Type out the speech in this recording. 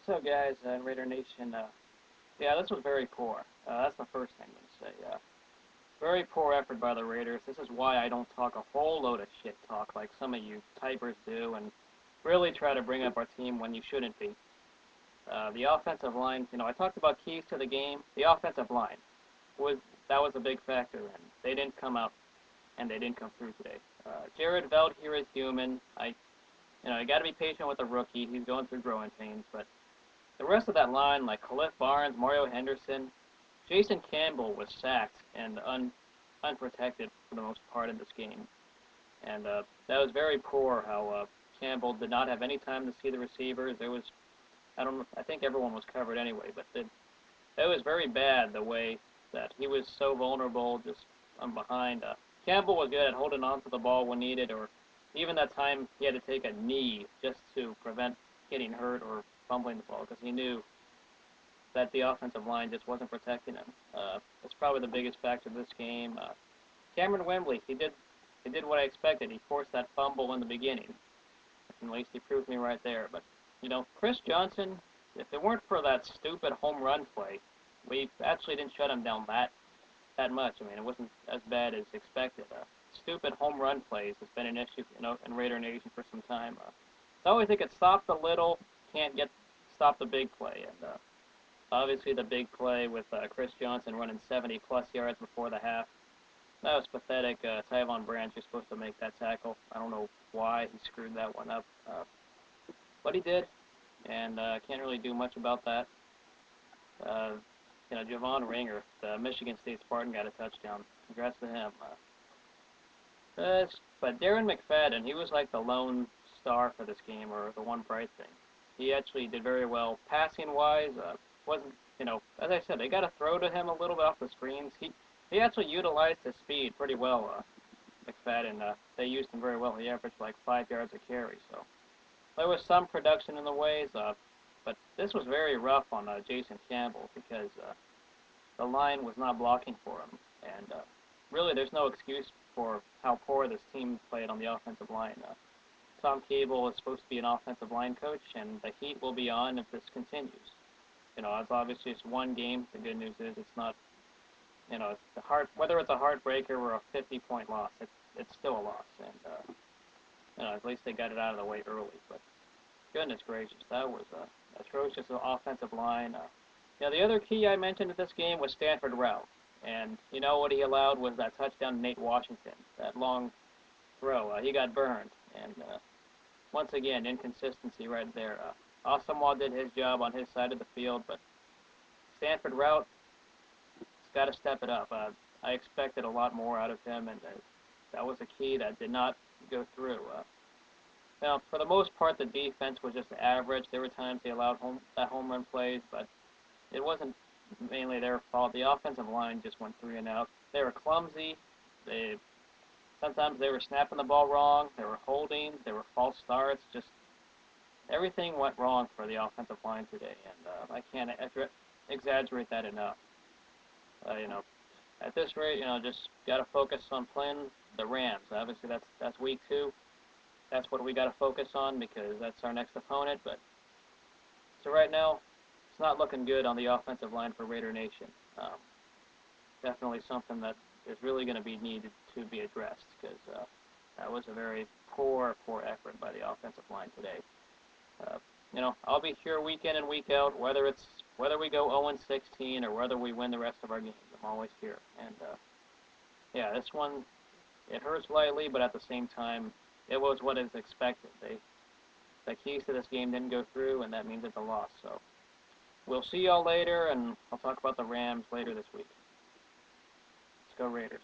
So guys, Raider Nation, yeah, this was very poor. That's the first thing I'm going to say. Very poor effort by the Raiders. This is why I don't talk a whole load of shit talk like some of you typers do and really try to bring up our team when you shouldn't be. The offensive line, I talked about keys to the game. The offensive line, was that was a big factor, and they didn't come out, and they didn't come through today. Jared Veld here is human. You got to be patient with a rookie. He's going through growing pains, but the rest of that line, like Khalif Barnes, Mario Henderson, Jason Campbell was sacked and unprotected for the most part in this game. And that was very poor how Campbell did not have any time to see the receivers. I think everyone was covered anyway, but it was very bad the way that he was so vulnerable just behind. Campbell was good at holding on to the ball when needed, or even that time he had to take a knee just to prevent getting hurt or fumbling the ball because he knew that the offensive line just wasn't protecting him. That's probably the biggest factor of this game. Cameron Wembley, he did what I expected. He forced that fumble in the beginning. At least he proved me right there. But, Chris Johnson, if it weren't for that stupid home run play, we actually didn't shut him down that much. I mean, it wasn't as bad as expected. Stupid home run plays has been an issue, in Raider Nation for some time. It's always they get stopped a little, can't stop the big play. And obviously the big play with Chris Johnson running 70-plus yards before the half, that was pathetic. Tyvon Branch is supposed to make that tackle. I don't know why he screwed that one up. But he did, and can't really do much about that. Javon Ringer, the Michigan State Spartan, got a touchdown. Congrats to him. But Darren McFadden, he was like the lone star for this game, or the one bright thing. He actually did very well passing-wise. Wasn't, as I said, they got to throw to him a little bit off the screens. He actually utilized his speed pretty well, McFadden. They used him very well. He averaged like 5 yards a carry, so there was some production in the ways, but this was very rough on Jason Campbell because the line was not blocking for him, and really there's no excuse for how poor this team played on the offensive line. Tom Cable is supposed to be an offensive line coach, and the heat will be on if this continues. It's obviously just one game. The good news is it's not, whether it's a heartbreaker or a 50-point loss, it's still a loss, and at least they got it out of the way early. But goodness gracious, that was atrocious offensive line. The other key I mentioned in this game was Stanford route, and what he allowed was that touchdown to Nate Washington, that long throw. He got burned, and once again, inconsistency right there. Asamoah did his job on his side of the field, but Stanford route, he's got to step it up. I expected a lot more out of him, and that was a key that did not go through. Now, for the most part, the defense was just average. There were times they allowed home run plays, but it wasn't mainly their fault. The offensive line just went 3 and out. They were clumsy. Sometimes they were snapping the ball wrong. They were holding. There were false starts. Just everything went wrong for the offensive line today, and I can't exaggerate that enough. At this rate, just got to focus on playing the Rams. Obviously, that's week 2. That's what we got to focus on because that's our next opponent. But so right now, it's not looking good on the offensive line for Raider Nation. Definitely something that is really going to be needed to be addressed because that was a very poor effort by the offensive line today. I'll be here week in and week out, whether we go 0-16 or whether we win the rest of our games. I'm always here. And yeah, this one, it hurts slightly, but at the same time, it was what is expected. The keys to this game didn't go through, and that means it's a loss. So we'll see y'all later, and I'll talk about the Rams later this week. Let's go Raiders.